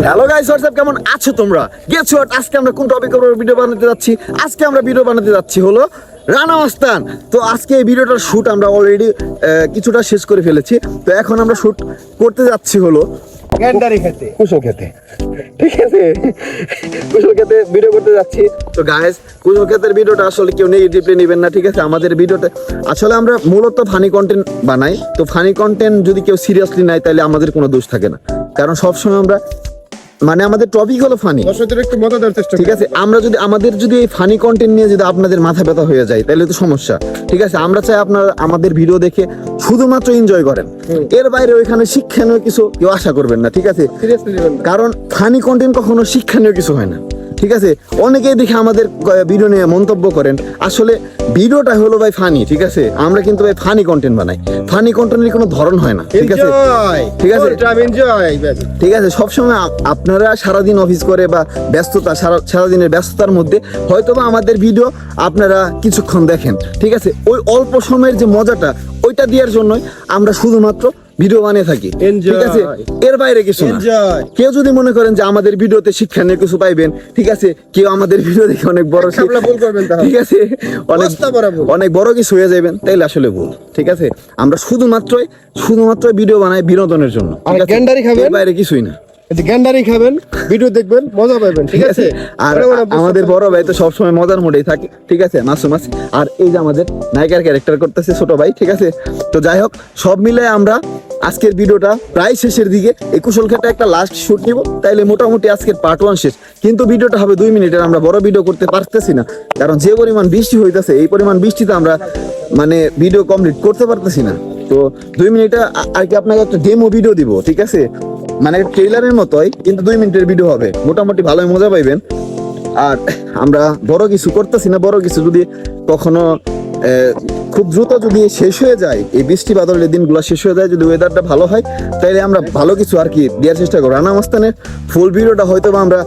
Hello guys, WhatsApp, কেমন আছো তোমরা? গেছ আজকে আমরা কোন টপিকের উপর ভিডিও বানাতে যাচ্ছি? আজকে আমরা ভিডিও বানাতে যাচ্ছি হলো রানা মাস্তান। তো আজকে এই ভিডিওটার শুট আমরা অলরেডি কিছুটা শেষ করে ফেলেছি। তো এখন আমরা শুট করতে যাচ্ছি হলো গ্যান্ডারি খেতে, কুশল খেতে। ঠিক আছে, কুশল খেতে ভিডিও করতে যাচ্ছি। তো গাইস, কুশল খেতের ভিডিওটা আসলে কেউ নেগেটিভলি নেবেন না, ঠিক আছে? আমাদের ভিডিওতে আসলে আমরা মূলত ফানি কন্টেন্ট বানাই। তো ফানি কন্টেন্ট যদি কেউ সিরিয়াসলি নেয় তাহলে আমাদের কোনো দোষ থাকে না, কারণ সবসময় আমরা মানে আমাদের টপিক হলো ফানি। দর্শকদের একটু মজা দেওয়ার চেষ্টা ঠিক আছে, আমরা যদি আমাদের এই ফানি কন্টেন্ট নিয়ে যদি আপনাদের মাথা ব্যথা হয়ে যায় তাহলে তো সমস্যা। ঠিক আছে, আমরা চাই আপনারা আমাদের ভিডিও দেখে শুধুমাত্র এনজয় করেন, এর বাইরে ওইখানে শিক্ষণীয় কিছু কেউ আশা করবেন না। ঠিক আছে, সিরিয়াসলি নেবেন না। কারণ ফানি কন্টেন্ট কখনো শিক্ষণীয় কিছু হয় না। ঠিক আছে, অনেকেই দেখে আমাদের ভিডিও নিয়ে মন্তব্য করেন, আসলে ভিডিওটা হলো ভাই ফানি। ঠিক আছে, আমরা কিন্তু ভাই ফানি কন্টেন্ট বানাই, ফানি কন্টেন্টের কোনো ধরন হয় না। ঠিক আছে, ঠিক আছে, ঠিক আছে, সবসময় আপনারা সারাদিন অফিস করে বা ব্যস্ততা সারাদিনের ব্যস্ততার মধ্যে হয়তোবা আমাদের ভিডিও আপনারা কিছুক্ষণ দেখেন। ঠিক আছে, ওই অল্প সময়ের যে মজাটা ওইটা দেওয়ার জন্যই আমরা শুধুমাত্র ভিডিও বানিয়ে থাকি। ঠিক আছে, এর বাইরে কিছু না। কেউ যদি মনে করেন যে আমাদের ভিডিওতে শিক্ষা নিয়ে কিছু পাইবেন, ঠিক আছে, কেউ আমাদের ভিডিও দেখে অনেক বড় ঠিক আছে অনেক বড় কিছু হয়ে যাবেন, তাইলে আসলে ভুল। ঠিক আছে, আমরা শুধুমাত্র ভিডিও বানাই বিনোদনের জন্য। গ্যান্ডারি খাবেন, এর বাইরে কিছুই না। গ্যান্ডারি খাবেন, ভিডিও দেখবেন, মজা পাবেন। ঠিক আছে, আর আমাদের বড় ভাই তো সবসময় মজার মোডেই থাকে। ঠিক আছে, মাসুম আছে, আর এই যে আমাদের নায়িকার ক্যারেক্টার করতেছে ছোট ভাই। ঠিক আছে, তো যাই হোক, সব মিলে আমরা আজকের ভিডিওটা প্রায় শেষের দিকে। এই কুশল খেতে একটা লাস্ট শুট নিব, তাইলে মোটামুটি আজকের পার্ট 1 শেষ। কিন্তু ভিডিওটা হবে 2 মিনিটের, আমরা বড় ভিডিও করতে পারতেছি না, কারণ যে পরিমাণ বৃষ্টি হইতেছে, এই পরিমাণ বৃষ্টিতে আমরা মানে ভিডিও কমপ্লিট করতে পারতেছি না। তো 2 মিনিটে আর কি আপনাকে একটা ডেমো ভিডিও দিব। ঠিক আছে, মানে ট্রেলারের মতোই, কিন্তু 2 মিনিটের ভিডিও হবে, মোটামুটি ভালোই মজা পাইবেন। আর আমরা বড় কিছু করতেছি না, বড় কিছু যদি কখনো খুব দ্রুত যদি শেষ হয়ে যায়, এই বৃষ্টি বাদলের দিনগুলো শেষ হয়ে যায়, যদি ওয়েদারটা ভালো হয়, তাহলে আমরা ভালো কিছু আর কি দেওয়ার চেষ্টা করবো। রানা মাস্তানের ফুল ভিডিওটা হয়তো বা আমরা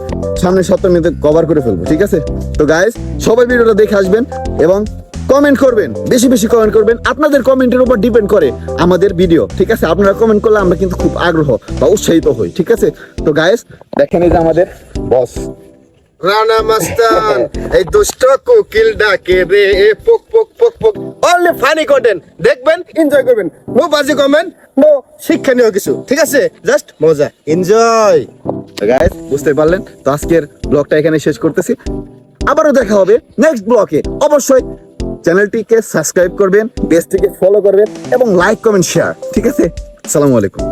সামনের সপ্তাহে কভার করে ফেলবো। ঠিক আছে, তো গাইস, সবাই ভিডিওটা দেখে আসবেন এবং কমেন্ট করবেন, বেশি বেশি কমেন্ট করবেন। আপনাদের কমেন্টের উপর ডিপেন্ড করে আমাদের ভিডিও। ঠিক আছে, আপনারা কমেন্ট করলে আমরা কিন্তু খুব আগ্রহ বা উৎসাহিত হই। ঠিক আছে, তো গাইস, দেখেন এই যে আমাদের বস রানা মাস্তান, এই দুষ্ট কোকিল ডাকে রে, পক পক পক পক। অনলি ফানি কন্টেন্ট দেখবেন, এনজয় করবেন। নো বাজে কমেন্ট, নো শিক্ষণীয় কিছু। ঠিক আছে, জাস্ট মজা, এনজয়। গাইস, বুঝতে পারলেন তো? আজকের ব্লগটা এখানে শেষ করতেছি, আবারও দেখা হবে নেক্সট ব্লগে। অবশ্যই চ্যানেলটিকে সাবস্ক্রাইব করবেন, পেজটিকে ফলো করবেন এবং লাইক কমেন্ট শেয়ার। ঠিক আছে, আসসালামু আলাইকুম।